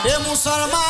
এ মুসলমান,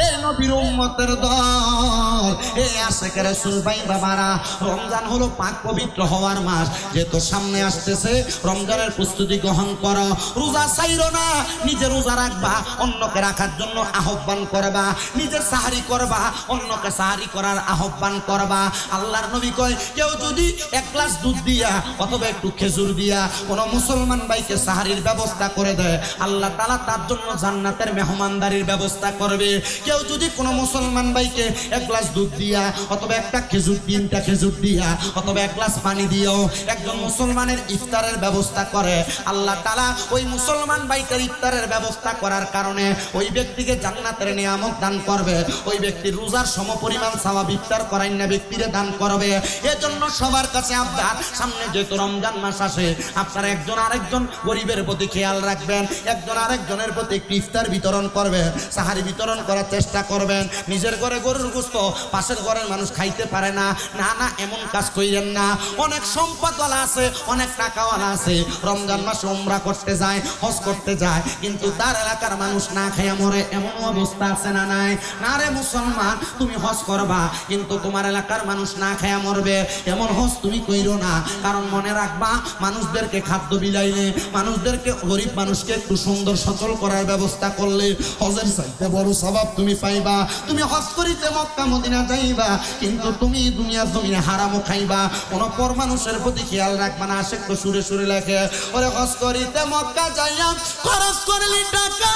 এ নবীর উম্মতের দল, এ আশিকের রাসূল ভাই বাবারা, রমজান হলো পাক পবিত্র হওয়ার মাস। যেহেতু সামনে আসতেছে, রমজানের প্রস্তুতি গ্রহণ করো। রোজা ছাইরো না, নিজে রোজা রাখবা, অন্যকে রাখার জন্য আহ্বান করবা। নিজে সাহারি করবা, অন্যকে সাহারি করার আহ্বান করবা। আল্লাহর নবী কয়, কেউ যদি এক গ্লাস দুধ দিয়া অথবা একটু খেজুর দিয়া কোনো মুসলমান ভাইকে সাহারির ব্যবস্থা করে দেয়, আল্লাহ তাআলা তার জন্য জান্নাতের মেহমানদারির ব্যবস্থা করবে। কেউ যদি কোনো মুসলমান ভাইকে এক গ্লাস দুধ দিয়া অথবা একটা খেজুর, তিনটা খেজুর দিয়া অথবা এক গ্লাস পানি দিয়েও একজন মুসলমানের ইফতারের ব্যবস্থা করে, আল্লাহ তাআলা ওই মুসলমান ভাইকে ইফতারের ব্যবস্থা করার কারণে ওই ব্যক্তিকে জান্নাতের নিয়ামত দান করবে। ওই ব্যক্তির রোজার সমপরিমাণ সওয়াব ইফতার করাই না ব্যক্তিরে দান করবে। এজন্য সবার কাছে আবদার, সামনে যেহেতু রমজান মাস আসে, আপনারা একজন আরেকজন গরিবের প্রতি খেয়াল রাখবেন, একজন আরেকজনের প্রতি একটু ইফতার বিতরণ করবেন, সাহারি বিতরণ করার চেষ্টা করবেন। নিজের ঘরে গরুর গোশত পাশের ঘরের মানুষ খাইতে পারে না, না না এমন কাজ কইরেন না। অনেক সম্পদওয়ালা আছে, অনেক টাকাওয়ালা আছে, রমজান মাসে উমরা করতে যায়, হজ করতে যায়, কিন্তু তার এলাকার মানুষ না খাইয়া মরে, এমন অবস্থা আছে না নাই? না রে মুসলমান, তুমি হজ করবা কিন্তু তোমার এলাকার মানুষ না খাইয়া মরবে, এমন হজ তুমি কইরো না। কারণ মনে রাখবা, মানুষদেরকে খাদ্য বিলাইলে, মানুষদেরকে, গরিব মানুষকে একটু সুন্দর সচল করার ব্যবস্থা করলে হজের চাইতে বড় সওয়াব তুমি পাইবা। তুমি হজ করিতে মক্কা মদিনা যাইবা, কিন্তু তুমি দুনিয়ার জমিনে হারামও খাইবা। কোন পর মানুষের প্রতি খেয়াল রাখবা না। আশেক তো সুরে সুরে লেখে, ওরে হজ করিতে মক্কা যাইয়া খরচ করলি টাকা,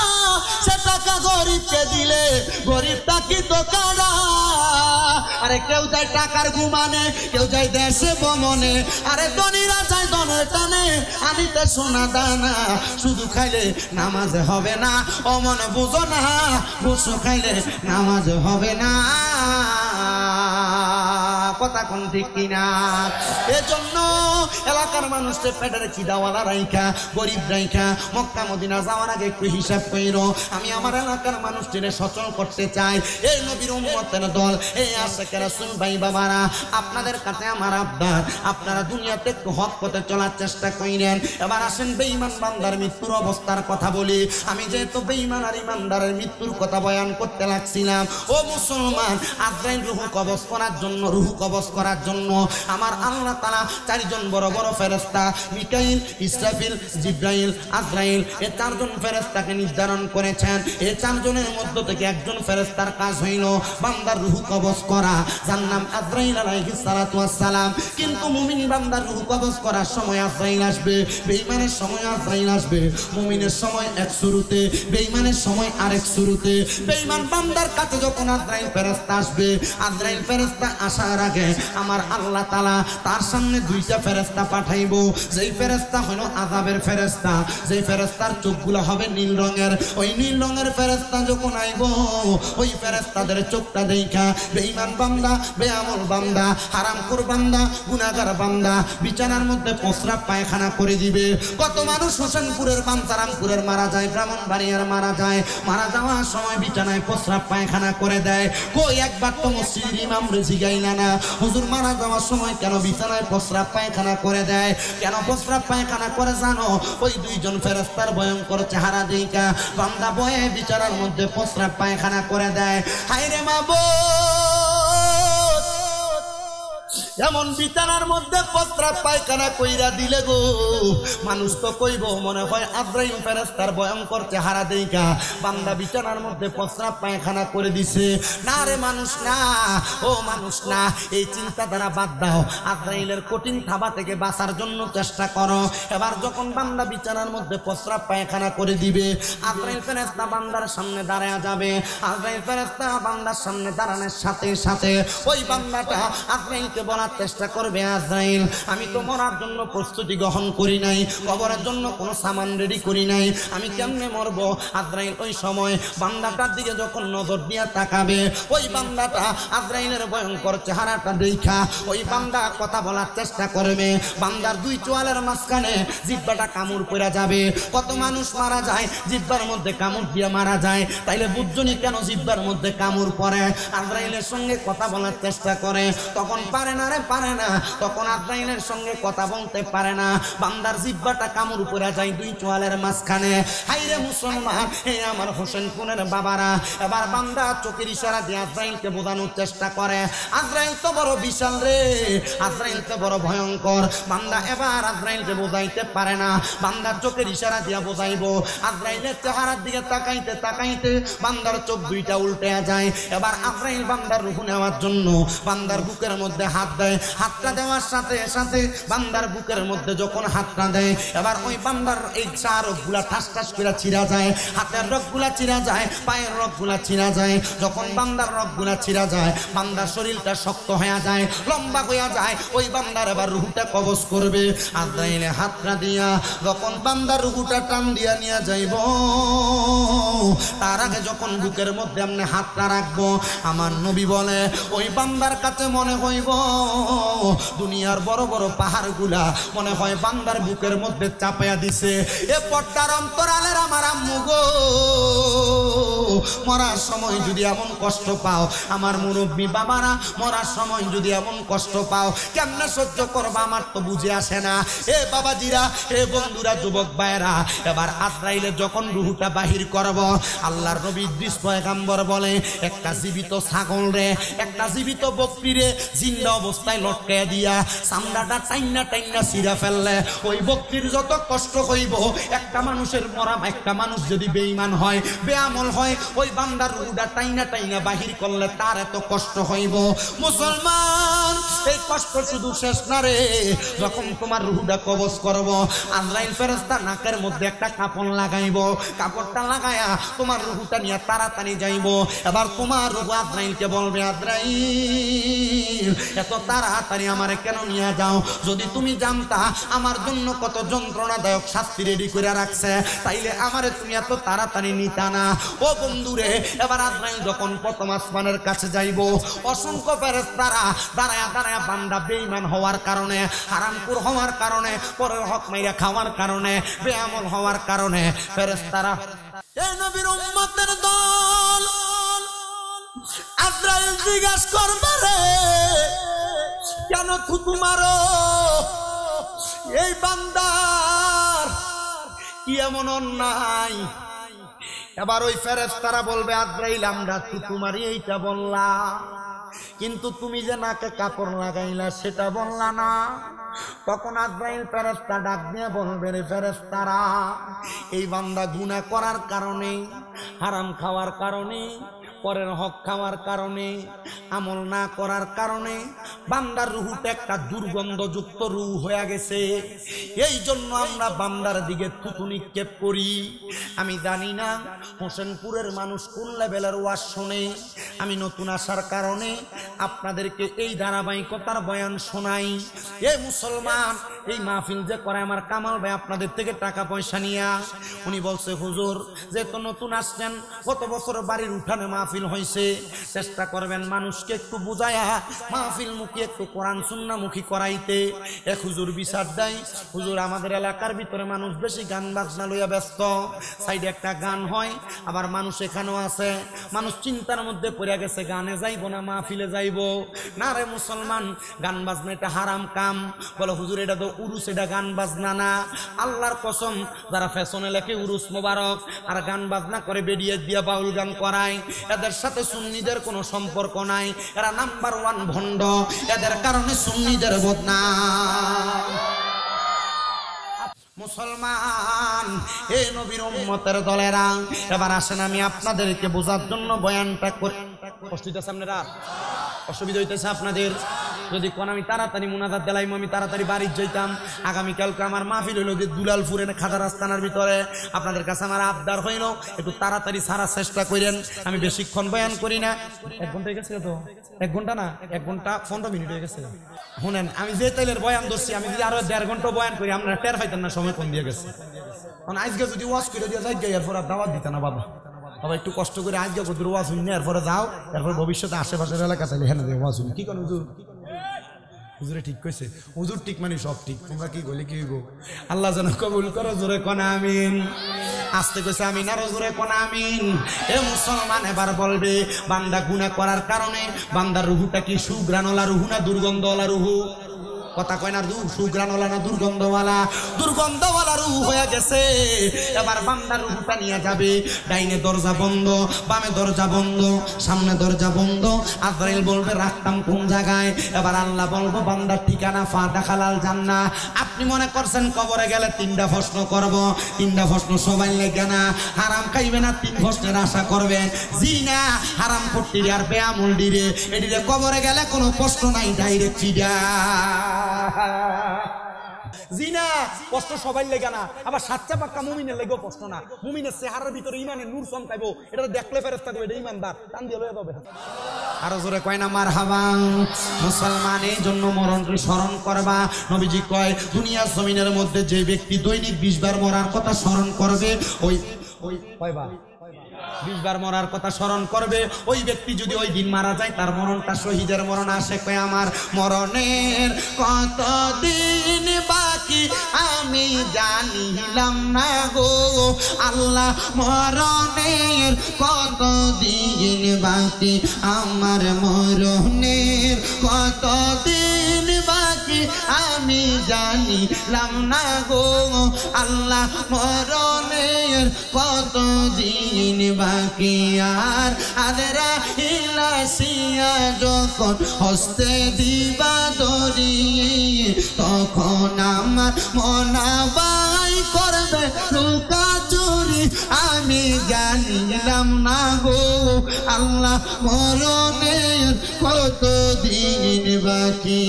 সে টাকা গরিবকে দিলে গরিবটা কি তো কারা। আরে কেউ যায় টাকার ঘুমানে, কেউ যায় দেশে ভ্রমণে, আরে ধনীরা যায় ধনের টানে আনিতে সোনা দানা। শুধু খাইলে নামাজ হবে না, অমন বুঝো না, বুঝো খাইলে নামাজ হবে না। কথা কোন ঠিক কিনা? এজন্য এলাকার মানুষকে পেটের খিদাওয়ালা রাইখা, গরিব রাইখা মক্কা মদিনা যাওয়ার আগে একটু হিসাব কইরো, আমি আমার এলাকার মানুষটিরে সচল করতে চাই। এই নবীর উম্মতের দল, এই আশিকের রাসূল ভাই বাবারা, আপনাদের কাছে আমার আবদার, আপনারা দুনিয়াতে একটু হক পথে চলার চেষ্টা কইরেন। এবার আসেন বেঈমান বান্দার মৃত্যুর অবস্থার কথা বলি। আমি যেহেতু বেঈমান আর ইমানদারের মৃত্যুর কথা বয়ান করতে লাগছিলাম, ও মুসলমান, আজরাইল রূহ কবজ করার জন্য, রূহ কবজ করার জন্য আমার আল্লাহ তাআলা চারজন বড় বড় ফেরেশতা, মিকাইল, ইসরাফিল, জিবরাইল, আজরাইল, এই চারজন ফেরেশতাকে নির্ধারণ করেছেন। এই চারজনের মধ্য থেকে একজন ফেরেশতার কাজ হইল বান্দার রূহ কবজ করা, যার নাম আজরাইল আলাইহিস সালাতু ওয়াস সালাম। কিন্তু মুমিন বান্দার রূহ কবজ করার সময় আজরাইল আসবে, বেঈমানের সময় আজরাইল আসবে। মুমিনের সময় এক শুরুতে, বেঈমানের সময় আরেক শুরুতে। বেঈমান বান্দার কাছে যখন আজরাইল ফেরেশতা আসবে, আজরাইল ফেরেশতা আসার আগে আমার আল্লাহ তাআলা তার সামনে দুইটা ফেরেশতা পাঠাইবো। যেই ফেরেশতা হলো আযাবের ফেরেশতা, যেই ফেরেশতার চোখগুলো হবে নীল রঙের। ওই নীল রঙের ফেরেশতা যখন আইবো, ওই ফেরেশতাদের চোখটা দেখা বেঈমান বান্দা, বেআমল বান্দা, হারামখোর বান্দা, গুনাহগার বান্দা বিছানার মধ্যে প্রস্রাব পায়খানা করে দিবে। কত মানুষ হোসেনপুরের, বাঞ্ছারামপুরের মারা যায়, ব্রাহ্মণবাড়িয়ার মারা যায়, মারা যাওয়ার সময় বিছানায় প্রস্রাব পায়খানা করে দেয়। কই একবার তো মসজিদের ইমাম রেজি গাইলা না, হুজুর মারা যাওয়ার সময় কেন বিছানায় প্রস্রাব পায়খানা করে দেয়? কেন প্রস্রাব পায়খানা করে জানো? ওই দুইজন ফেরেশতার ভয়ঙ্কর চেহারা দেখা বান্দা বয়ে বিছানার মধ্যে প্রস্রাব পায়খানা করে দেয়। হায়রে মাবুদ, এমন বিছানার মধ্যে প্রস্রাব পায়খানা কইরা দিলে গো, মানুষ তো কইব মনে হয় আজরাইল ফেরেশতার ভয়ঙ্কর চেহারা দেখা বান্দা বিছানার মধ্যে প্রস্রাব পায়খানা করে দিছে। না রে মানুষ না, ও মানুষ না, এই চিন্তাধারা বাদ দাও। আজরাইলের কঠিন থাবা থেকে বাঁচার জন্য চেষ্টা করো। এবার যখন বান্দা বিছানার মধ্যে প্রস্রাব পায়খানা করে দিবে, আজরাইল ফেরেশতা বান্দার সামনে দাঁড়ায়া যাবে। আজরাইল ফেরেশতা বান্দার সামনে দাঁড়ানোর সাথে সাথে ওই বান্দাটা আজরাইলকে বলার চেষ্টা করবে, আজরাইল আমি তো মরার জন্য প্রস্তুতি গ্রহণ করি নাই, কবরের জন্য কোনো সামান রেডি করি নাই, আমি কেমনে মরবো? আজরাইল ওই সময় বান্দাটার দিকে যখন নজর দিয়া তাকাবে, ওই বান্দাটা আজরাইলের ভয়ঙ্কর চেহারাটা দেখা ওই বান্দা কথা বলার চেষ্টা করবে। বান্দার দুই চোয়ালের মাঝখানে জিহ্বাটা কামড় পড়ে যাবে। কত মানুষ মারা যায় জিহ্বার মধ্যে কামড় দিয়ে মারা যায়, তাইলে বুঝছনি কেন জিহ্বার মধ্যে কামড় পড়ে? আজরাইলের সঙ্গে কথা বলার চেষ্টা করে, তখন পারে না রে পারে না, তখন আজরাইলের সঙ্গে কথা বলতে পারে না, বান্দার জিহ্বাটা কামড় পড়ে যায় দুই চোয়ালের মাঝখানে। হাইরে মুসলমান, হে আমার হোসেন কোনের বাবারা, এবার বান্দা চোখের ইশারা দিয়ে আজরাইলকে বোঝানোর চেষ্টা করে, আজরাইল তো বড় বিশাল রে, আজরাইল তো বড় ভয়ঙ্কর। বান্দা এবার আজরাইলকে বোঝাইতে পারে না, বান্দার চোখের ইশারা দিয়া বোঝাইবো। আজরাইলের চেহারার দিকে তাকাইতে তাকাইতে বান্দার চোখ দুইটা উল্টে যায়। এবার আজরাইল বান্দার রূহ নেওয়ার জন্য বান্দার বুকের মধ্যে হাত দেয়, হাতটা দেওয়ার সাথে সাথে বান্দার বুকের মধ্যে যখন হাতটা দেয়, এবার ওই বান্দার এই চার রগগুলা ঠাস ঠাস করে ছিঁড়া যায়, হাতের রগগুলা ছিঁড়া যায়, পায়ের রগগুলা ছিঁড়া যায়। যখন বান্দার রগগুলা ছিঁড়া যায়, বান্দার শরীরটা শক্ত হয়ে যায়, লম্বা হয়ে যায়। ওই বান্দার এবার রুহুটা কবজ করবে। আজরাইলে হাতটা দিয়া যখন বান্দার রুহুটা টান দিয়া নিয়ে যাইব, তার আগে যখন বুকের মধ্যে আপনি হাতটা রাখবো, আমার নবী বলে ওই বান্দার কাছে মনে হইব দুনিয়ার বড় বড় পাহাড়গুলা মনে হয় বান্দার বুকের মধ্যে চাপাইয়া দিছে। এ পর্দার অন্তরালের আমার আম্মু গো, মরার সময় যদি এমন কষ্ট পাও, আমার মুরব্বী বাবারা, মরার সময় যদি এমন কষ্ট পাও, কেমনে সহ্য করবা আমার তো বুঝে আসে না। এ বাবাজিরা, এ বন্ধুরা, যুবক ভাইরা, এবার আজরাইলে যখন রুহুটা বাহির করব, আল্লাহর নবী ইদ্রিস পয়গম্বর বলে একটা জীবিত ছাগল রে, একটা জীবিত বকরি রে জিন্দা অবস্থায় লটকায় দিয়া চামড়াটা টাইনা টাইনা ছিঁড়া ফেললে ওই বকরির যত কষ্ট হইব, একটা মানুষের মরা, একটা মানুষ যদি বেঈমান হয়, বেআমল হয়, ওই বান্দার রুহুটা টাইনা টাইনা বাহির করলে তার এত কষ্ট হইব। মুসলমান, এই কষ্ট শুধু শেষ না রে, যখন তোমার রুহুটা কবজ করব, আজরাইল ফেরেশতা নাকের মধ্যে একটা কাপড় লাগাইব, কাপড়টা লাগায়া তোমার রুহুটা নিয়ে তাড়াতাড়ি যাইব। এবার তোমার রুহু আজরাইলকে বলবে, আজরাইল এত তাড়াতাড়ি আমারে কেন নিয়ে যাও? যদি তুমি জানতা আমার জন্য কত যন্ত্রণাদায়ক শাস্তি রেডি করে রাখছে, তাইলে আমারে তুমি এত তাড়াতাড়ি নিতা না। ও বন্ধুরে, এবার আজরাইল যখন প্রথম আসমানের কাছে যাইব, অসংখ্য ফেরেশতারা দাঁড়ায়া দাঁড়ায়া বান্দা বেঈমান হওয়ার কারণে, হারামখোর হওয়ার কারণে, পরের হক মাইরা খাওয়ার কারণে, বেআমল হওয়ার কারণে ফেরেশতারা, এ নবীর উম্মতের দল, আজরাইল জিজ্ঞাসা করবে রে, কেন থুতু মারো? এই বান্দার কি এমন অন্যায়? এবার ওই ফেরেশতারা বলবে, আজরাইল আমরা থুতু মারি এইটা বললা, কিন্তু তুমি যে নাকে কাপড় লাগাইলা সেটা বললা না। তখন আজরাইল ফেরেশতা ডাক দিয়ে বলবে, রে ফেরেশতারা, এই বান্দা গুনাহ করার কারণে, হারাম খাওয়ার কারণে, পরের হক খাওয়ার কারণে, আমল না করার কারণে বান্দার রুহুটা একটা দুর্গন্ধযুক্ত রূহ হয়ে গেছে। এই জন্য আমরা বান্দার দিকে থুতু নিক্ষেপ করি। আমি জানি না হোসেনপুরের মানুষ কোন লেভেলের ওয়াজ শোনে। আমি নতুন আসার কারণে আপনাদেরকে এই ধারাবাহিকতার বয়ান শোনাই। এই মুসলমান, এই মাহফিল যে করে আমার কামাল ভাই আপনাদের থেকে টাকা পয়সা নিয়া, উনি বলছে, হুজুর যেহেতু নতুন আসছেন, গত বছর বাড়ির উঠানে মাহফিল হয়েছে, চেষ্টা করবেন মানুষকে একটু বুঝায়া মাহফিল মুখী, একটু কোরআন সুন্নাহ মুখী করাইতে। এক হুজুর বিচার দেয়, হুজুর আমাদের এলাকার ভিতরে মানুষ বেশি গান বাজনা লইয়া ব্যস্ত, সাইডে একটা গান হয়, আবার মানুষ এখানেও আছে, মানুষ চিন্তার মধ্যে পড়ে গেছে, গানে যাইব না মাহফিলে যাইব না। রে মুসলমান, গান বাজনা এটা হারাম কাম। বলে হুজুর এটা তো উরুস, এটা গান বাজনা না। আল্লাহর কসম, যারা ফ্যাশনে লেখে উরুস মোবারক আর গান বাজনা করে বেরিয়ে দিয়া বাউল গান করায়, এদের সাথে সুন্নিদের কোনো সম্পর্ক নাই। এরা নাম্বার 1 ভণ্ড, এদের কারণে সুন্নিদের বদনাম। মুসলমান, এই নবীর উম্মতের দলেরা, এবার আসেন আমি আপনাদেরকে বোঝার জন্য বয়ানটা করি। কষ্ট হইতেছে আপনারা? অসুবিধা হইতেছে আপনাদের? যদি কোন আমি তাড়াতাড়ি মুনাজাত দিলাম, আমি তাড়াতাড়ি বাড়ি যাইতাম। আগামীকালকে আমার মাহফিল হইল যে দুলালপুরে খাজা রাস্তানার ভিতরে। আপনাদের কাছে আমার আবদার হইল একটু তাড়াতাড়ি ছাড়ার চেষ্টা করেন। আমি বেশিক্ষণ বয়ান করি না। 1 ঘন্টা হয়ে গেছে তো? 1 ঘন্টা না, 1 ঘন্টা 15 মিনিট হয়ে গেছে। শুনেন, আমি যে তাইলের বয়ান ধরছি, আমি যদি আরো 1.5 ঘন্টা বয়ান করি, আপনারা টের পাইতেন না সময় কম দিয়ে গেছে। কারণ আজকে যদি ওয়াজ করে দিয়ে যাই, এরপর আর দাওয়াত দিতে না বাবা। বাবা একটু কষ্ট করে আজকে কত ওয়াজ শুনি, এরপরে যাও, এরপর ভবিষ্যতে আশেপাশের এলাকা চাইলে হেনে ওয়াজ শুনি। কি করেন হুজুর? হুজুরে ঠিক কইছে হুজুর ঠিক মানে সব ঠিক তোমরা কি বলে কি হইব আল্লাহ যেন কবুল করো জোরে কোন আমিন আস্তে কইছে আমিন আর জোরে কোন আমিন এ মুসলমান এবার বলবে বান্দা গুনাহ করার কারণে বান্দার রুহুটা কি সুগ্রানওয়ালা রুহু না দুর্গন্ধওয়ালা রুহু কথা কয় না সুগ্রানওয়ালা না দুর্গন্ধওয়ালা রুহু হয়ে গেছে এবার বান্দার রুহুটা নিয়ে যাবে ডাইনে দরজা বন্ধ বামে দরজা বন্ধ সামনে দরজা বন্ধ আজরাইল বলবে রাখতাম কোন জায়গায় এবার আল্লাহ বলবো বান্দার ঠিকানা ফাদাখালাল জান্নাহ আপনি মনে করছেন কবরে গেলে তিনটা প্রশ্ন করব তিনটা প্রশ্ন সবাই লাগে না হারাম খাইবে না তিন প্রশ্নের আশা করবেন জিনা হারাম করতে আর বেয়ামুল দিরে এদিকে কবরে গেলে কোনো প্রশ্ন নাই ডাইরেক্ট সিধা জিনা প্রশ্ন সবাই লেগে না আবার সাচ্চা পাক্কা মুমিনের লেগেও প্রশ্ন না মুমিনের চেহারার ভিতরে ইমানের নূর চমকাইবো এটা দেখলে ফেরেশতা কইবে এটা ইমানদার টান দিয়ে লয়ে যাবে আরো জোরে কয় না মারহাবা মুসলমান এই জন্য মরণকে স্মরণ করবা নবীজি কয় দুনিয়া জমিনের মধ্যে যে ব্যক্তি দৈনিক 20 বার মরার কথা স্মরণ করবে ওই কয়বার 20 বার মরার কথা স্মরণ করবে ওই ব্যক্তি যদি ওই দিন মারা যায় তার মরণটা শহীদের মরণ আসে কয় আমার মরণের কত দিন বাকি আমি জানিলাম না গো আল্লাহ মরণের কত দিন বাকি আমার মরণের কত দিন বাকি আমি জানিলাম না গো আল্লাহ মরণের কত দিন বাকি আর আদরা ইলাসিয়া যখন হস্তে দিবা দরিয়ে তখন আমার মনাবাই করবে লুকা চুরি আমি জানিলাম না গো আল্লাহ মরণের কত দিন বাকি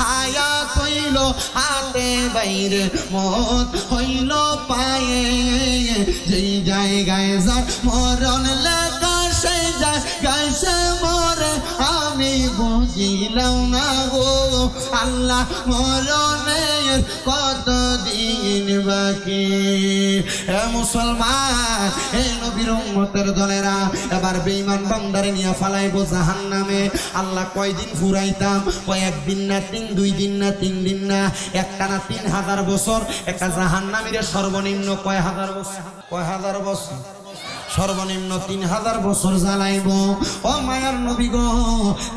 হায়াত হইল হাতে বাইরে মত হইল পায়ে যেই জায়গায় যার মরণ লেখা সেই জায়গায় সে মরে আমি বুঝিলাম না গো আল্লাহ মরণের কত দিন বাকি এ মুসলমান এই নবীর উম্মতের দলেরা এবার বেঈমান বান্দারে নিয়ে ফালাইবো জাহান্নামে আল্লাহ কয়দিন ফুরাইতাম কয় একদিন না 2 দিন না 3 দিন না একটানা 3000 বছর একটা জাহান্নামীর সর্বনিম্ন কয় হাজার বছর সর্বনিম্ন 3000 বছর জ্বালাইব ও মায়ার নবী গো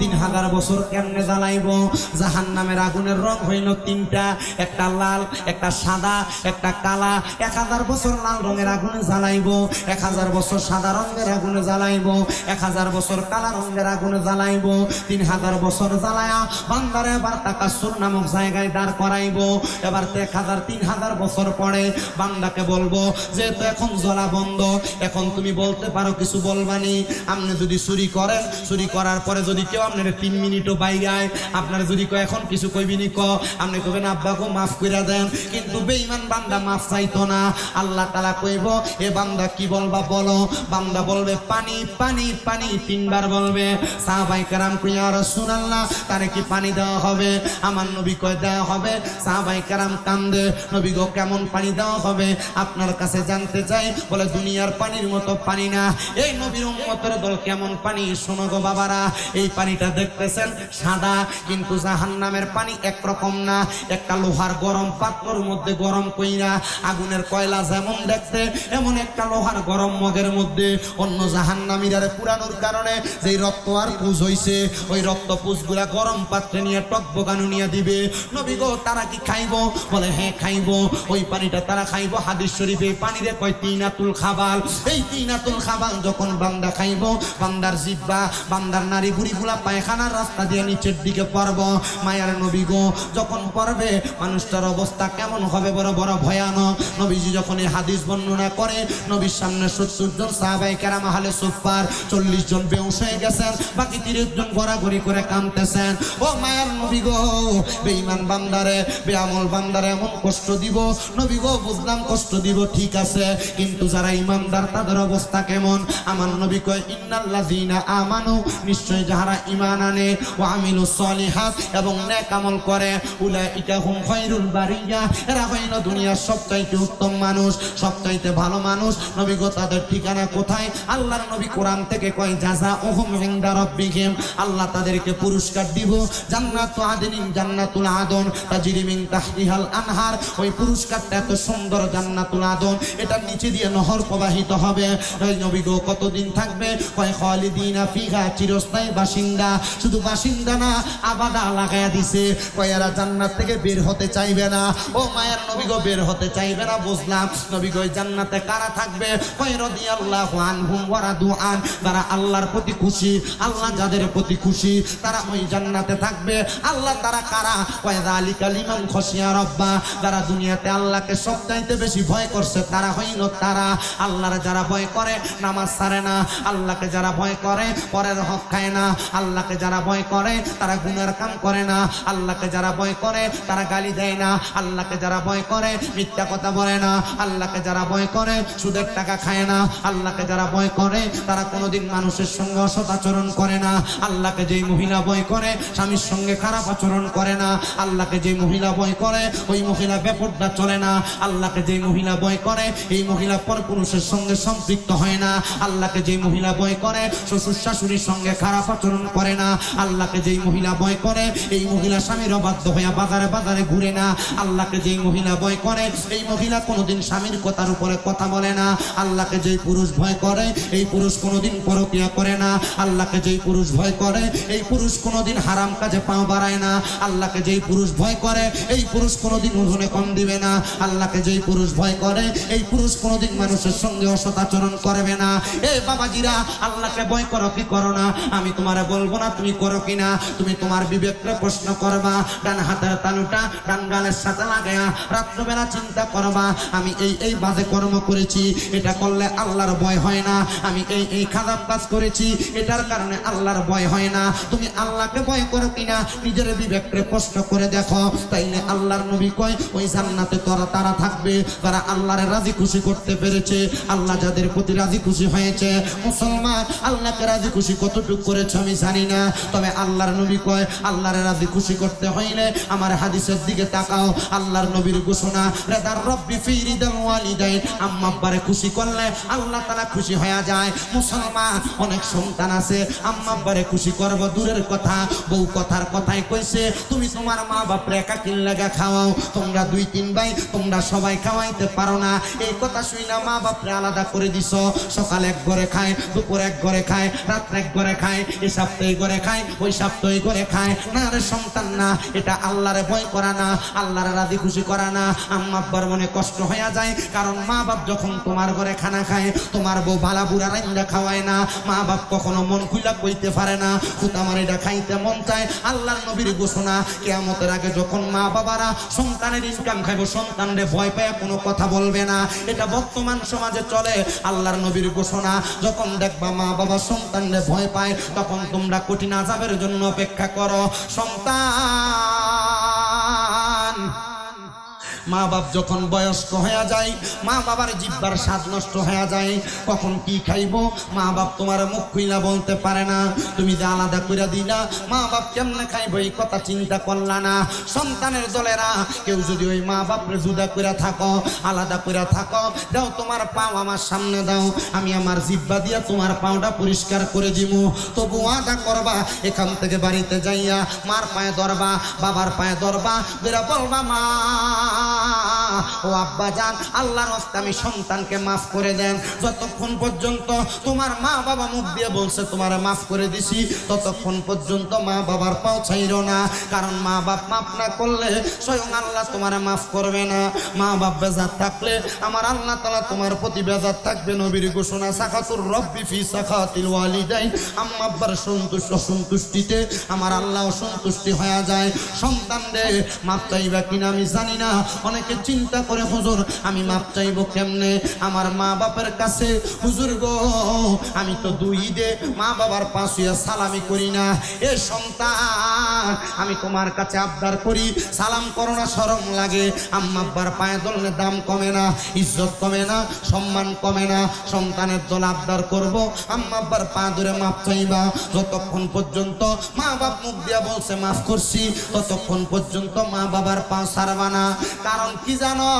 3000 বছর কেমনে জ্বালাইব জাহান্নামের আগুনের রং হইল 3টা একটা লাল একটা সাদা একটা কালা 1000 বছর লাল রঙের আগুনে জ্বালাইব 1000 বছর সাদা রঙের আগুনে জ্বালাইব 1000 বছর কালা রঙের আগুনে জ্বালাইব 3000 বছর জ্বালায়া বান্দারে এবার তাকাসুর নামক জায়গায় দাঁড় করাইব এবার 3000 বছর পরে বান্দাকে বলবো যে তো এখন জ্বলা বন্ধ এখন তুমি বলতে পারো কিছু বলবানি আপনি যদি চুরি করেন চুরি করার পরে যদি কেউ আপনার 3 মিনিটও বাইগায় আপনার যদি কয় এখন কিছু কইবিনি আপনি কইবেন আব্বাকে মাফ করে দেন কিন্তু বেঈমান বান্দা মাফ চাইতো না আল্লাহ তাআলা কইব এ বান্দা কি বলবা বলো বান্দা বলবে পানি পানি পানি 3 বার বলবে সাহাবায়ে কেরাম কই ইয়া রাসূলুল্লাহ তারে কি পানি দেওয়া হবে আমার নবী কয় দেওয়া হবে সাহাবায়ে কেরাম কান্দে নবী গো কেমন পানি দেওয়া হবে আপনার কাছে জানতে চাই বলে দুনিয়ার পানির মতো পানি না এই নবীর উম্মতের দল কেমন পানি শোনো গো বাবারা এই পানিটা দেখতেছেন সাদা কিন্তু জাহান্নামের পানি একরকম না একটা লোহার গরম পাত্রের মধ্যে গরম কইরা আগুনের কয়লা যেমন দেখতে এমন একটা লোহার গরম মগের মধ্যে অন্য জাহান্নামীরা পুরানোর কারণে যেই রক্ত আর পুজ হইছে ওই রক্ত পুজগুলা গরম পাত্রে নিয়ে টকবগানো নিয়ে দিবে নবী গো তারা কি খাইবো বলে হ্যাঁ খাইবো ওই পানিটা তারা খাইবো হাদিস শরীফে পানিরে কয় তিনাতুল খাবাল এই তিনাতুল খাবাল যখন বান্দা খাইব বান্দার জিহ্বা বান্দার নারী বুড়িগুলা পায়খানার রাস্তা দিয়ে নিচের দিকে পড়ব মায়ার নবী গো যখন পড়বে মানুষটার অবস্থা কেমন হবে বড় বড় ভয়ানক নবীজি যখন এই হাদিস বর্ণনা করে নবীর সামনে 70 জন সাহাবায়ে কেরাম আহলে সুফার 40 জন বেহুশ হয়ে গেছেন বাকি 30 জন গড়াগড়ি করে কাঁদতেছেন ও মায়ার নবী গো বেঈমান বান্দারে বেআমল বান্দারে এমন কষ্ট দিব নবী গো বুঝলাম কষ্ট দিব ঠিক আছে কিন্তু যারা ঈমানদার তাদের অবস্থা কেমন আমার নবী কয় ইন্নাল্লাযীনা আমানু নিশ্চয় যারা ঈমান আনে ওয়া আমিলুস সলিহাত এবং নেক আমল করে উলাইকা হুম খায়রুল বারিয়া এরা হইল দুনিয়ার সবচাইতে উত্তম মানুষ সবচাইতে ভালো মানুষ নবী গো তাদের ঠিকানা কোথায় আল্লাহর নবী কোরআন থেকে কয় জাযাউহুম ইনদা রাব্বিহিম আল্লাহ তাদেরকে পুরস্কার দিব জান্নাতু আদনিন জান্নাতুল আদন তাজরি মিন তাহতিহাল আনহার ওই পুরস্কারটা এত সুন্দর জান্নাতুল আদন এটার নিচে দিয়ে নহর প্রবাহিত হবে ওই নবী গো কতদিন থাকবে কয় খালিদিনা ফিহা চিরস্থায়ী বাসিন্দা শুধু বাসিন্দা না আবাদা লাগায়া দিছে কয় এরা জান্নাত থেকে বের হতে চাইবে না ও মায়ের নবী গো বের হতে চাইবে না বুঝলাম নবী গো জান্নাতে কারা থাকবে কয় রাদিয়াল্লাহু আনহুম ওয়া রাদু আন যারা আল্লাহর প্রতি খুশি আল্লাহ যাদের প্রতি খুশি তারা ওই জান্নাতে থাকবে আল্লাহ তারা কারা কয় যালিকা লিমান খাশিয়া রাব্বা যারা দুনিয়াতে আল্লাহকে সবচাইতে বেশি ভয় করছে তারা হইল তারা আল্লাহর যারা ভয় করে নামাজ ছাড়ে না আল্লাহকে যারা ভয় করে পরের হক খায় না আল্লাহকে যারা ভয় করে তারা গুনার কাম করে না আল্লাহকে যারা ভয় করে তারা গালি দেয় না আল্লাহকে যারা ভয় করে মিথ্যা কথা বলে না আল্লাহকে যারা ভয় করে সুদের টাকা খায় না আল্লাহকে যারা ভয় করে তারা কোনোদিন মানুষের সঙ্গে অসৎ আচরণ করে না আল্লাহকে যেই মহিলা ভয় করে স্বামীর সঙ্গে খারাপ আচরণ করে না আল্লাহকে যেই মহিলা ভয় করে ওই মহিলা বেপরদা চলে না আল্লাহকে যেই মহিলা ভয় করে এই মহিলা পরপুরুষের সঙ্গে সম্পৃক্ত হয় না আল্লাহকে যেই মহিলা ভয় করে শ্বশুর শাশুড়ির সঙ্গে খারাপ আচরণ করে না আল্লাহকে যেই মহিলা ভয় করে এই মহিলা স্বামীর অবাধ্য হইয়া বাজারে বাজারে ঘুরে না আল্লাহকে যেই মহিলা ভয় করে এই মহিলা কোনোদিন স্বামীর কথার উপরে কথা বলে না আল্লাহকে যেই পুরুষ ভয় করে এই পুরুষ কোনোদিন পরকিয়া করে না আল্লাহকে যেই পুরুষ ভয় করে এই পুরুষ কোনোদিন হারাম কাজে পা বাড়ায় না আল্লাহকে যেই পুরুষ ভয় করে এই পুরুষ কোনোদিন উঠোনে কম দিবে না আল্লাহকে যেই পুরুষ ভয় করে এই পুরুষ কোনোদিন মানুষের সঙ্গে অসৎ আচরণ করবে না এই বাবাজিরা আল্লাহকে ভয় করো কি করো না আমি তোমারে বলবো না তুমি করো কিনা তুমি তোমার বিবেককে প্রশ্ন করবা ডান হাতের তালুটা ডান গালের সাথে লাগায়া রাত্রবেলা চিন্তা করবা আমি এই বাজে কর্ম করেছি এটা করলে আল্লাহর ভয় হয় না আমি এই খারাপ কাজ করেছি এটার কারণে আল্লাহর ভয় হয় না তুমি আল্লাহকে ভয় করো কিনা নিজের বিবেককে প্রশ্ন করে দেখো তাইলে আল্লাহর নবী কয় ওই জান্নাতে তারা থাকবে যারা আল্লাহরে রাজি খুশি করতে পেরেছে আল্লাহ যাদের প্রতি রাজি খুশি হয়েছে মুসলমান আল্লাহকে রাজি খুশি কতটুকু করেছে আমি জানি না তবে আল্লাহর নবী কয় আল্লাহরে রাজি খুশি করতে হইলে আমার হাদিসের দিকে তাকাও আল্লাহর নবীর ঘোষণা রিদার রব্বি ফি রিদাল ওয়ালিদাইন আম্মা আব্বারে খুশি করলে আল্লাহ তাআলা খুশি হয়ে যায় মুসলমান অনেক সন্তান আছে আম্মা আব্বারে খুশি করব দূরের কথা বউ কথার কথাই কইছে তুমি তোমার মা বাপরে একা কিনলেগা খাওয়াও তোমরা 2-3 ভাই তোমরা সবাই খাওয়াইতে পারো না এই কথা শুইনা মা বাপরে আলাদা করে দিছো সকালে এক ঘরে খায় দুপুর এক ঘরে খায় রাত্রে এক ঘরে খায় এই সপ্তাহে ঘরে খায় ওই সপ্তাহে ঘরে খায় না রে সন্তান না এটা আল্লাহরে ভয় করা না আল্লাহরে রাজি খুশি করা না আম্মা আব্বার মনে কষ্ট হয়ে যায় কারণ মা বাপ যখন তোমার ঘরে খানা খায় তোমার বউ ভালা বুড়া রান্না খাওয়ায় না মা বাপ কখনো মন খুইলা কইতে পারে না আমার এটা খাইতে মন চায় আল্লাহর নবীর ঘোষণা কিয়ামতের আগে যখন মা বাবারা সন্তানের ইনকাম খাইব সন্তানরে ভয় পায় কোনো কথা বলবে না এটা বর্তমান সমাজে চলে আল্লাহর নবীর ঘোষণা যখন দেখবা মা বাবা সন্তানরে ভয় পায় তখন তোমরা কঠিন আযাবের জন্য অপেক্ষা করো সন্তান মা বাপ যখন বয়স্ক হয়ে যায় মা বাবার জিহ্বার স্বাদ নষ্ট হয়ে যায় কখন কি খাইবো মা বাপ তোমার মুখ খুইলা বলতে পারে না তুমি যে আলাদা কইরা দিলা মা বাপ কেমনে খাইবো এই কথা চিন্তা করলা না সন্তানের দলেরা কেউ যদি ওই মা বাপরে জুদা কইরা থাকো আলাদা কইরা থাকো দাও তোমার পাও আমার সামনে দাও আমি আমার জিহ্বা দিয়া তোমার পাওটা পরিষ্কার করে দিমু তবু ওয়াদা করবা এখান থেকে বাড়িতে যাইয়া মার পায়ে ধরবা বাবার পায়ে ধরবা বেরা বলবা মা ও আব্বা জান আল্লাহর রাস্তায় আমি সন্তানকে মাফ করে দেন যতক্ষণ পর্যন্ত তোমার মা বাবা মুখ দিয়ে বলছে তোমারে মাফ করে দিছি ততক্ষণ পর্যন্ত মা বাবার পাও ছাইরো না কারণ মা বাপ মাফ না করলে স্বয়ং আল্লাহ তোমারে মাফ করবে না মা বাপ বেজার থাকলে আমার আল্লাহ তাআলা তোমার প্রতি বেজার থাকবে নবীর ঘোষণা সাখাতুর রব্বি ফি সাখাতিল ওয়ালিদাইন আম্মা আব্বার সন্তুষ্টিতে আমার আল্লাহ সন্তুষ্টি হয়ে যায় সন্তান রে মাফ চাইবা কিনা আমি জানি না অনেকে চিন্তা করে হুজুর আমি মাপ চাইবো কেমনে আমার মা বাপের কাছে? হুজুর গো আমি তো দুই ঈদে মা বাবার পাশ হইয়া সালামি করি না। এ সন্তান আমি তোমার কাছে আবদার করি, সালাম করো না শরম লাগে? আম্মা আব্বার পায়ে ধরলে দাম কমে না, ইজ্জত কমে না, সম্মান কমে না। সন্তানের দল আবদার করব, আম্মা আব্বার পা ধরে মাপ চাইবা। যতক্ষণ পর্যন্ত মা বাপ মুখ দিয়া বলছে মাফ করছি, ততক্ষণ পর্যন্ত মা বাবার পা ছাড়বা না। কারণ কি জানো,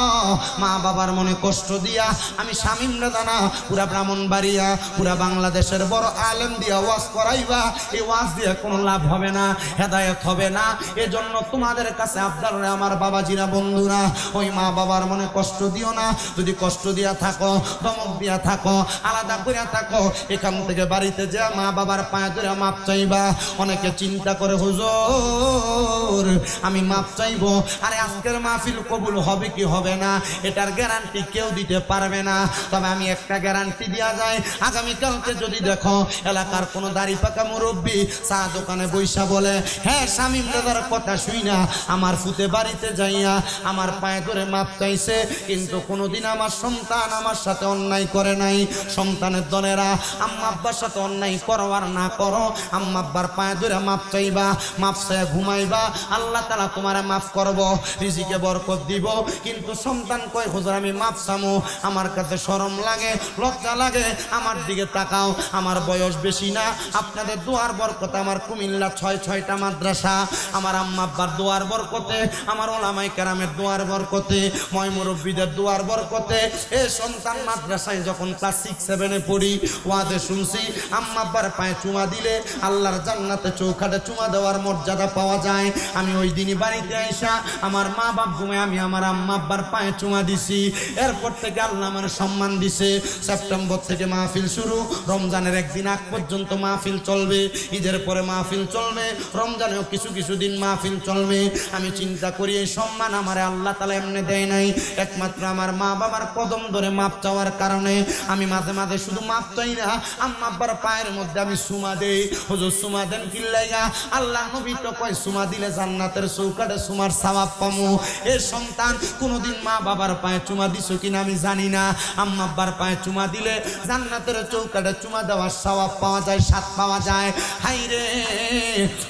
মা বাবার মনে কষ্ট দিয়া আমি শামীম রেজা না, পুরা ব্রাহ্মণবাড়িয়া পুরা বাংলাদেশের বড় আলেম দিয়া ওয়াজ করাইবা, এই ওয়াজ দিয়ে কোনো লাভ হবে না, হেদায়েত হবে না। এজন্য তোমাদের কাছে আবদার রে আমার বাবাজিরা, বন্ধুরা, ওই মা বাবার মনে কষ্ট দিও না। যদি কষ্ট দিয়া থাকো, ধমক দিয়া থাকো, আলাদা করিয়া থাকো, এখান থেকে বাড়িতে যা মা বাবার পায়ে ধরে মাপ চাইবা। অনেকে চিন্তা করে হুজুর আমি মাপ চাইবো, আরে আজকের মাহফিল কবুল হবে কি হবে না এটার গ্যারান্টি কেউ দিতে পারবে না। তবে আমি একটা গ্যারান্টি দেওয়া যায়, আগামীকালকে যদি দেখো এলাকার কোনো দাড়ি পাকা মুরব্বী চা দোকানে বৈশা বলে হ্যাঁ শামীম রেজার কথা শুই না আমার ফুতে বাড়িতে যাইয়া আমার পায়ে ধরে মাপ চাইছে, কিন্তু কোনোদিন আমার সন্তান আমার সাথে অন্যায় করে নাই। সন্তানের দলেরা আম্মা আব্বার সাথে অন্যায় করো আর না করো, আম্মা আব্বার পায়ে ধরে মাপ চাইবা, মাপ চাইয়া ঘুমাইবা, আল্লাহ তাআলা তোমারে মাফ করব, রিজিকে বরকত দিব। কিন্তু সন্তান কয় হুজুর আমি মাপ চামু, আমার কাছে শরম লাগে, লজ্জা লাগে, আমার দিকে তাকাও, আমার বয়স বেশি না, আপনাদের দোয়ার বরকতে আমার কুমিল্লা ৬টা মাদ্রাসা, আমার আম্মা আব্বার দোয়ার বরকতে, আমার ওলামাই কেরামের দোয়ার বরকতে, ময় মুরব্বীদের দোয়ার বরকতে এ সন্তান মাদ্রাসায় যখন ক্লাস 6-7 পড়ি ওয়াজে শুনছি আম্মা আব্বার পায়ে চুমা দিলে আল্লাহর জান্নাতে চৌখাটে চুমা দেওয়ার মর্যাদা পাওয়া যায়। আমি ওই দিনই বাড়িতে আইসা আমার মা বাপ ঘুমে আমি আমার আম্মা আব্বার পায়ে চুমা দিছি। এরপর থেকে আল্লাহ আমার সম্মান দিছে। সেপ্টেম্বর থেকে মাহফিল শুরু, রমজানের একদিন আগ পর্যন্ত মাহফিল চলবে, ঈদের পরে মাহফিল চলবে, রমজানেও কিছু দিন মাহফিল চলবে। আমি চিন্তা করি এই সম্মান আমার আল্লাহ তাআলা এমনি দেয় নাই, একমাত্র আমার মা বাবার কদম ধরে মাপ চাওয়ার কারণে। আমি মাঝে মাঝে শুধু মাপ চাই না, আম্মা আব্বার পায়ের মধ্যে আমি সুমা দেই। হুজুর সুমা দেন কি লাগা? আল্লাহ নবী তো কয় সুমা দিলে জান্নাতের চৌকাঠে সুমার সওয়াব পামু। এ সন্তান কোনোদিন মা বাবার পায়ে চুমা দিছো কিনা আমি জানি না, আম্মা আব্বার পায়ে চুমা দিলে জান্নাতের চৌকাঠে চুমা দেওয়ার সওয়াব পাওয়া যায়, স্বাদ পাওয়া যায়। হাই রে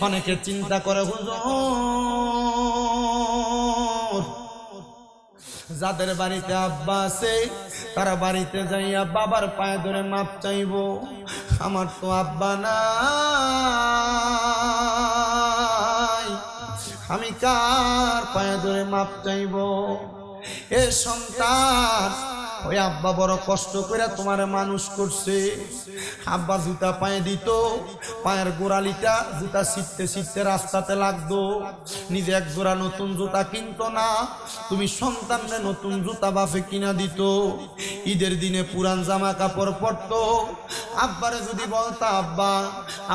অনেকে চিন্তা করে হুজুর যাদের বাড়িতে আব্বা আছে তারা বাড়িতে যাইয়া বাবার পায়ে ধরে মাপ চাইবো, আমার তো আব্বা নাই, আমি কার পায়ে ধরে মাপ চাইবো? এ সন্তান ওই আব্বা বড় কষ্ট করে তোমার মানুষ করছে, আব্বা জুতা পায়ে দিত, পায়ের গোড়ালিটা জুতা ছিটতে রাস্তাতে লাগতো, নিজে এক জোড়া নতুন জুতা কিনতো না, তুমি সন্তানরে নতুন জুতা বাপে কিনা দিত, ঈদের দিনে পুরান জামা কাপড় পরতো। আব্বারে যদি বলতা আব্বা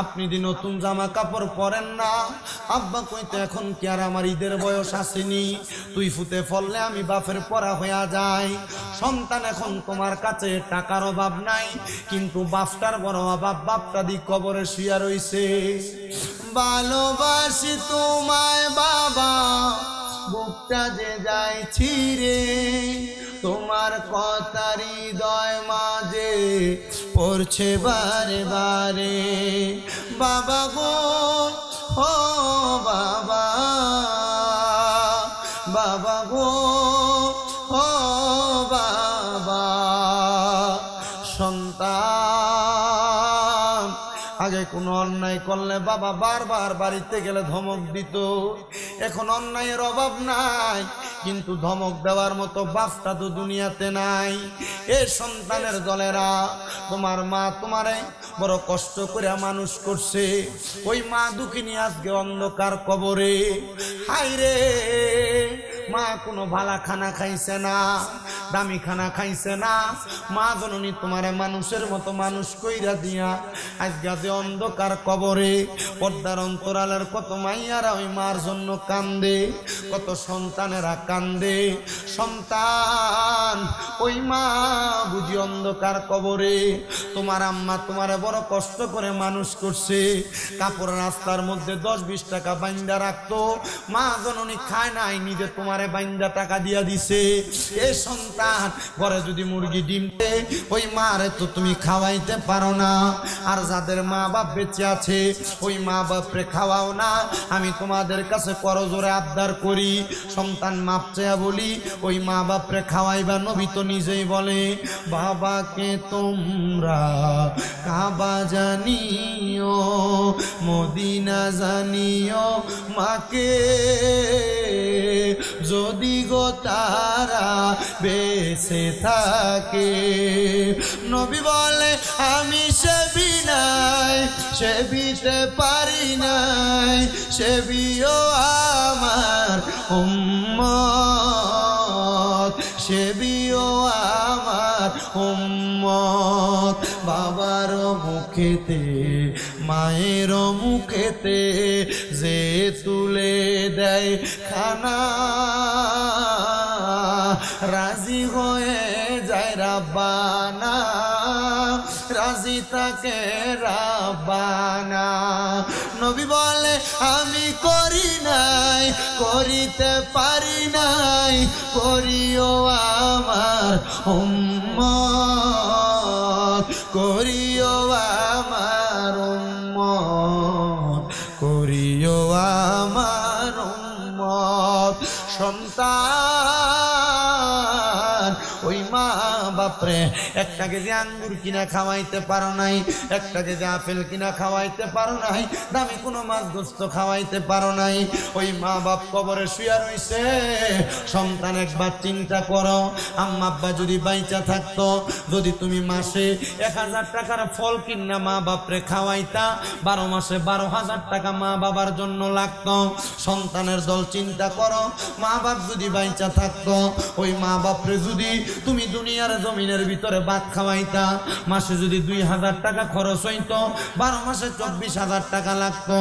আপনি দি নতুন জামা কাপড় পরেন না, আব্বা কইতে এখন কি আর আমার ঈদের বয়স আসেনি, তুই ফুতে ফললে আমি বাপের পরা হইয়া যাই। সন্তান এখন তোমার কাছে টাকার অভাব নাই, কিন্তু বাপটার বড় অভাব, বাপটা দি কবরে শুয়া রইছে। ভালোবাসি তোমায় বাবা বুকটা যে যায় ছিঁড়ে, তোমার কথা হৃদয় মাঝে পড়ছে বারে বারে। বাবা গো ও বাবা, বাবা গো ও বাবা। সন্তান আগে কোনো অন্যায় করলে বাবা বারবার বাড়িতে গেলে ধমক দিত, এখন অন্যায়ের অভাব নাই, কিন্তু ধমক দেওয়ার মতো বাপটা তো দুনিয়াতে নাই। এ সন্তানের দলেরা তোমার মা তোমারে বড় কষ্ট করে মানুষ করছে, ওই মা দুঃখিনী আজকে অন্ধকার কবরে। হাই রে মা কোনো ভালা খানা খাইছে না, দামি খানা খাইছে না মা জননী তোমারে মানুষের মতো মানুষ কইরা দিয়া আজকে যে অন্ধকার কবরে পর্দার অন্তরালের কত মাইয়ারা ওই মার জন্য কান্দে, কত সন্তানেরা কান্দে। সন্তান ওই মা বুঝি অন্ধকার কবরে, তোমার আম্মা তোমারে বড় কষ্ট করে মানুষ করছে, কাপড় রাস্তার মধ্যে 10-20 টাকা বাইন্দা রাখতো, মা জননী খায় নাই, নিজে তোমারে বাইন্দা টাকা দিয়া দিছে। এ সন্তান ঘরে যদি মুরগি ডিম দেয় ওই মারে তো তুমি খাওয়াইতে পারো না, আর যাদের মা বাপ বেঁচে আছে ওই মা বাপরে খাওয়াও না। আমি তোমাদের কাছে করজোরে আবদার করি, সন্তান মাপ চেয়া বলি, ওই মা বাপরে খাওয়াইবা। নবী তো নিজেই বলে, বাবাকে তোমরা কাবা জানিও মদিনা জানিও, মাকে যদি গো তারা বেঁচে থাকে। নবী বলে, আমি সেবি নাই, সেবিতে পারি নাই, সেবিও আমার উম্মত, সেবিও আমার উম্মত। বাবার মুখেতে মায়ের মুখেতে যে তুলে দেয় খানা, রাজি হয়ে যায় রাব্বানা, রাজি থাকে রাব্বানা। নবী বলে, আমি করি নাই, করিতে পারি নাই, করিও আমার উম্মত, করিও আমার উম্মত, করিও আমার উম্মত। সন্তান ওই মা বাপরে 1 কেজি আঙ্গুর কিনা খাওয়াইতে পারো নাই, 1 কেজি আপেল কিনা খাওয়াইতে পারো নাই, দামি কোনো মাছ গোস্ত খাওয়াইতে পারো নাই। ওই মা বাপ কবরে শুয়ে রইছে। সন্তান একবার চিন্তা করো, আম্মা আব্বা যদি বাইচা থাকতো, যদি তুমি মাসে 1000 টাকার ফল কিনা মা বাপরে খাওয়াইতা, 12 মাসে 12,000 টাকা মা বাবার জন্য লাগতো। সন্তানের দল চিন্তা করো, মা বাপ যদি বাইচা থাকতো, ওই মা বাপরে যদি তুমি দুনিয়ার জমিনের ভিতরে ভাত খাওয়াইতা, মাসে যদি 2000 টাকা খরচ হইতো, 12 মাসে 24,000 টাকা লাগতো।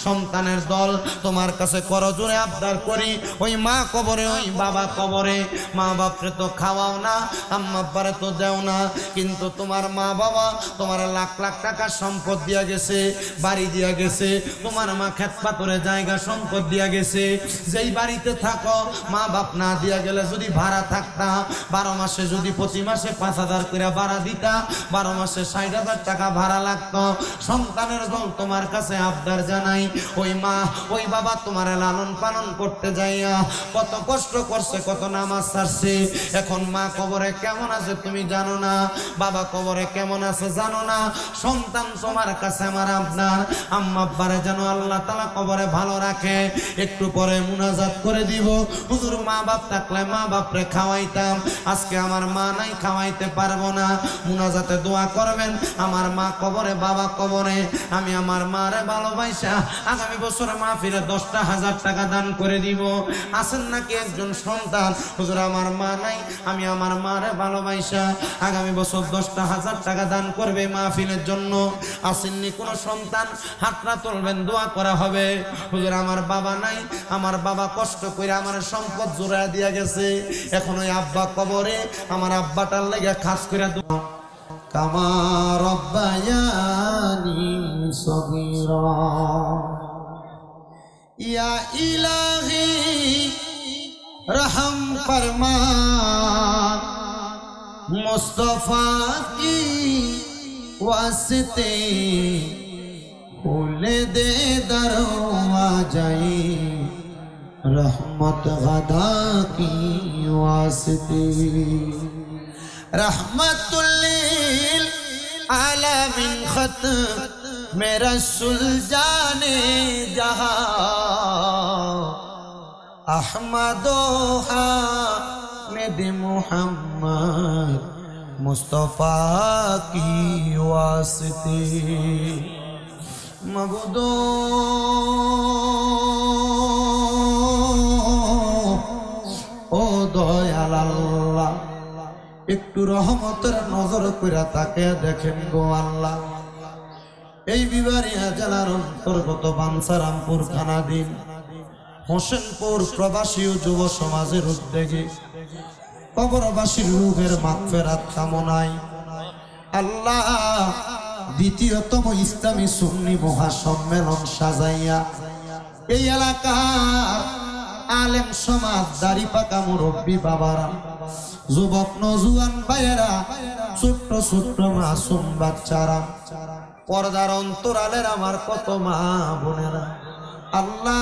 সন্তানের দল তোমার কাছে করজোরে আবদার করি, ওই মা কবরে ওই বাবা কবরে, মা বাপরে তো খাওয়াও না, আম্মা আব্বারে তো দেও না, কিন্তু তোমার মা বাবা তোমার লাখ লাখ টাকার সম্পদ দিয়া গেছে, বাড়ি দিয়া গেছে, তোমার মা ক্ষেত পাথরে জায়গা সম্পদ দিয়া গেছে। যেই বাড়িতে থাকো মা বাপ না দিয়া গেলে যদি ভাড়া থাকতা, 12 মাসে যদি প্রতি মাসে 5,000 করে ভাড়া দিতা, 12 মাসে 60,000 টাকা ভাড়া লাগতো। সন্তানের দল তোমার কাছে আবদার জানাই, ওই মা ওই বাবা তোমার লালন পালন করতে যাইয়া কত কষ্ট করছে, কত নামাজ ছাড়ছে। এখন মা কবরে কেমন আছে তুমি জানো না, বাবা কবরে কেমন আছে জানো না। সন্তান তোমার কাছে আমার আবদার, আম্মা আব্বারে যেন আল্লাহ তাআলা কবরে ভালো রাখে। একটু পরে মুনাজাত করে দিব, হুজুর মা বাপ থাকলে মা বাপরে খাওয়াইতাম, আজকে আমার মা নাই, খাওয়াইতে পারবো না। মুনাজাতে দোয়া করবেন, আমার মা কবরে বাবা কবরে, আমি আমার মারে ভালোবাসা আগামী বছর মাহফিলে 10,000 টাকা দান করে দিব। আছেন নাকি একজন সন্তান, হুজুর আমার মা নাই, আমি আমার মারে ভালোবাসা আগামী বছর 10,000 টাকা দান করবে মাহফিলের জন্য? আসেননি কোনো সন্তান? হাতটা তুলবেন, দোয়া করা হবে। হুজুর আমার বাবা নাই, আমার বাবা কষ্ট করে আমার সম্পদ জোড়া দিয়া গেছে, এখন ওই আব্বা কবরে, আমার আব্বাটার লেগে খাস করে দোয়া। কামা রব্বায়ানি সগীরা, ইয়া ইলাহি रहम फरमा, मुस्तफा की वास्ते खोल दे दरवाज़े रहमत गदा की वास्ते। रहमतुल लिल आलमीन खत मेरा सुलझाने जहां, अहमदो हामिद मुहम्मद मुस्तफा की वास्ते। मबूदो ओ दयाल अल्लाह, একটু রহমতের নজর কইরা তাকে দেখেন গো আল্লাহ। এই বিবারিয়া জেলার অন্তর্গত বাঞ্ছারামপুর থানাধীন হোসেনপুর প্রবাসী ও যুব সমাজের উদ্যোগে কবরবাসীর রূহের মাগফিরাত কামনায় আল্লাহ দ্বিতীয়তম ইসলামী সুন্নি মহাসম্মেলন সাজাইয়া এই এলাকার আলেম সমাজ, দাড়ি পাকা মুরব্বী বাবারা, যুবক নজুয়ান ভাইয়েরা, ছোট্ট ছোট্ট মাসুম বাচ্চারা, পর্দার অন্তরালের আমার কত মা বোনেরা, আল্লাহ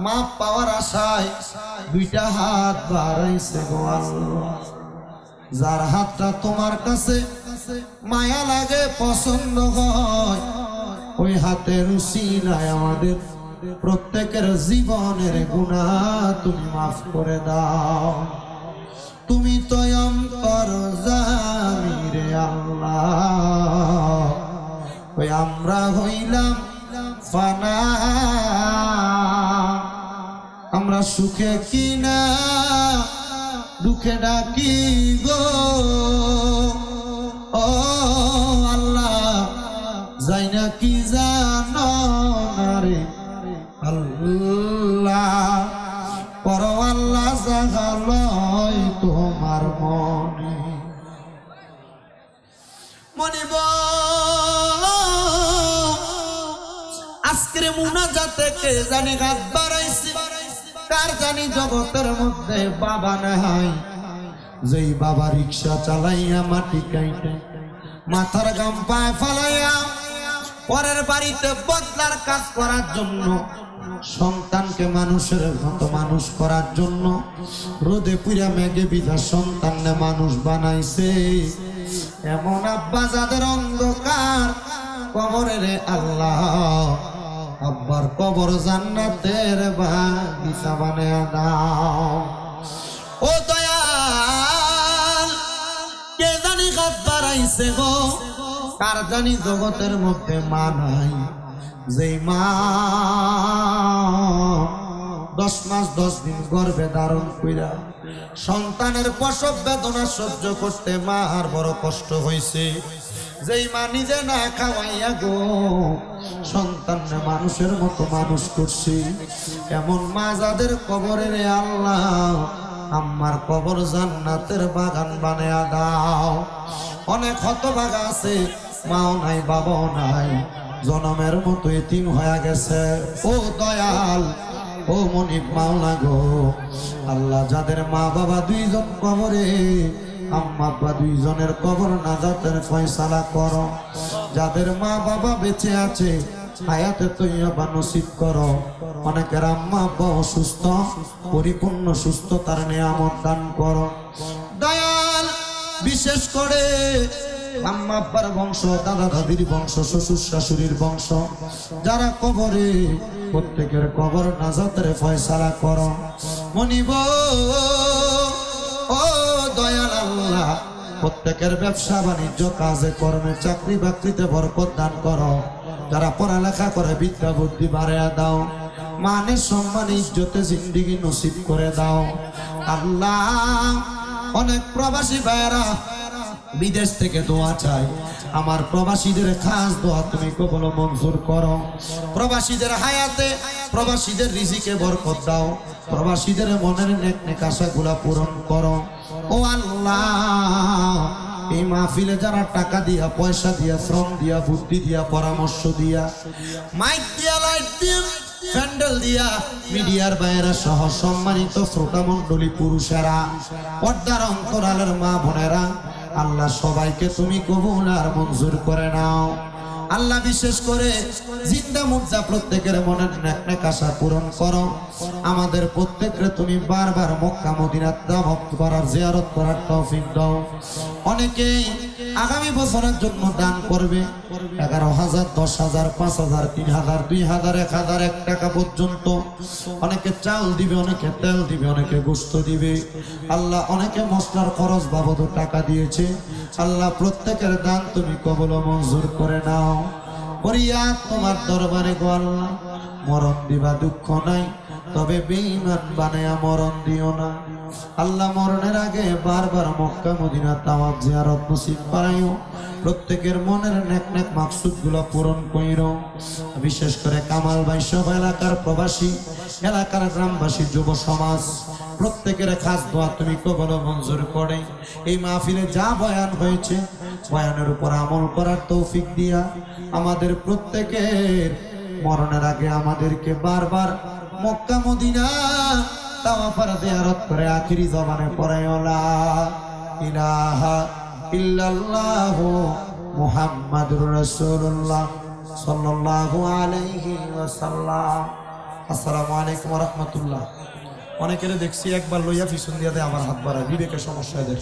মাপ পাওয়ার আশায় দুইটা হাত বাড়াইছে গো আল্লাহ। যার হাতটা তোমার কাছে মায়া লাগে, পছন্দ হয়, ওই হাতের উসিলায় আমাদের প্রত্যেকের জীবনের গুনাহ তুমি মাফ করে দাও। তুমি তো অন্তর্যামী রে আল্লাহ, ওই আমরা হইলাম ফানা, আমরা সুখে কিনা দুঃখে ডাকি গো ও আল্লাহ, যাই না কি জানো না রে আল্লাহ, পর আল্লাহ জাগালয় তোমার মনে মনিব। আজকের মুনাজাতে কে জানি গাছ বাড়াইছি, কার জানি জগতের মধ্যে বাবা নাই, যেই বাবা রিক্সা চালাইয়া মাটি কাইটে মাথার গাম পায়ে ফালাইয়া পরের বাড়িতে বদলার কাজ করার জন্য, সন্তানকে মানুষের মতো মানুষ করার জন্য রোদে পুরা মেঘে বিধা সন্তানকে মানুষ বানাইছে। এমন আব্বা যাদের অন্ধকার কবরে রে আল্লাহ, আব্বার কবর জান্নাতের বাগিচা বানায়া দাও। ও দয়াল, কে জানি গাছ বাড়াইছে গো, কার জানি জগতের মধ্যে মা নাই, যেই মা 10 মাস 10 দিন গর্ভে ধারণ কইরা সন্তানের প্রসব বেদনা সহ্য করতে মার বড় কষ্ট হইছে, যেই মা নিজে না খাওয়াইয়া গো সন্তানকে মানুষের মতো মানুষ করছে, এমন মা যাদের কবরে রে আল্লাহ, আমার কবর জান্নাতের বাগান বানায়া দাও। অনেক হতভাগা আছে, মাও নাই বাবাও নাই, জনমের মতো এতিম হয়ে গেছে। ও দয়াল, ও মনিব মাওলা গো আল্লাহ, যাদের মা বাবা দুইজন কবরে, আম্মা আব্বা দুইজনের কবর নাজাতের ফয়সালা করো। যাদের মা বাবা বেঁচে আছে হায়াতে তৈয়বা নসিব করো। অনেকের আম্মা আব্বা অসুস্থ, পরিপূর্ণ সুস্থতার নিয়ামত দান করো দয়াল। বিশেষ করে আম্মা আব্বার বংশ, দাদা দাদির বংশ, শ্বশুর শাশুড়ির বংশ যারা কবরে, প্রত্যেকের কবর নাজাতের ফয়সালা করো মনিব। ও দয়াল আল্লাহ, প্রত্যেকের ব্যবসা বাণিজ্য কাজে কর্মে চাকরি বাকরিতে বরকত দান করো। যারা পড়ালেখা করে বিদ্যা বুদ্ধি বাড়াইয়া দাও, মানে সম্মান ইজ্জতে জিন্দেগি নসিব করে দাও আল্লাহ। অনেক প্রবাসী ভাইয়েরা বিদেশ থেকে দোয়া চাই, আমার প্রবাসীদের খাস দোয়া তুমি কবুল মঞ্জুর করো। প্রবাসীদের হায়াতে, প্রবাসীদের রিজিকে বরকত দাও, প্রবাসীদের মনের নেক নেক আশাগুলা পূরণ করো ও আল্লাহ। এই মাহফিলে যারা টাকা দিয়া, পয়সা দিয়া, শ্রম দিয়া, বুদ্ধি দিয়া, পরামর্শ দিয়া, মাইক দিয়া, লাইট দিয়া, প্যান্ডেল দিয়া, মিডিয়ার বাইরা সহ সম্মানিত শ্রোতা মণ্ডলী, পুরুষেরা, পর্দার অন্তরালের মা বোনেরা, আল্লাহ সবাইকে তুমি কবুল আর মঞ্জুর করে নাও আল্লাহ। বিশেষ করে জিন্দা মুর্দা প্রত্যেকের মনের নেক নেক আশা পূরণ করো। আমাদের প্রত্যেককে তুমি বারবার মক্কা মদিনা দাওয়াত করার, জিয়ারত করার তৌফিক দাও। অনেকেই আগামী বছরের জন্য দান করবে 11,000, 10,000, 5,000, 3,000, 2,000, 1,000, 1 টাকা পর্যন্ত। অনেকে চাল দিবে, অনেকে তেল দিবে, অনেকে গোশত দিবে আল্লাহ। অনেকে মশলার খরচ বাবদ টাকা দিয়েছে আল্লাহ। প্রত্যেকের দান তুমি কবুল মঞ্জুর করে নাও। ফরিয়াদ তোমার দরবারে গো আল্লাহ। মরণ দিবা দুঃখ নাই, তবে বেঈমান বানায়া মরণ দিও না। আল্লাহ মরণের আগে বারবার মক্কা মদিনা তাওয়াফ জিয়ারত নসিব করাইও। প্রত্যেকের মনের নেক নেক মাকসুদগুলো পূরণ কইরো। বিশেষ করে কামাল ভাই সহ এলাকার প্রবাসী, এলাকার গ্রামবাসী, যুব সমাজ প্রত্যেকের খাস দোয়া তুমি কবুল মঞ্জুর করে। এই মাহফিলে যা বয়ান হয়েছে বয়ানের উপর আমল করার তৌফিক দিয়া আমাদের প্রত্যেকের মরণের আগে আমাদেরকে বারবার মক্কা মদিনা তাওয়াফের জিয়ারত করে আখিরি জবানে পড়ায় লা ইলাহা ইল্লাল্লাহু মুহাম্মাদুর রাসূলুল্লাহ সাল্লাল্লাহু আলাইহি ওয়াসাল্লাম। আসসালামু আলাইকুম ওয়া রাহমাতুল্লাহ। অনেকের দেখছি একবার লইয়া পিছন দিয়া দেয়, আমার হাত বাড়ায়, বিবেকের সমস্যা দেয়।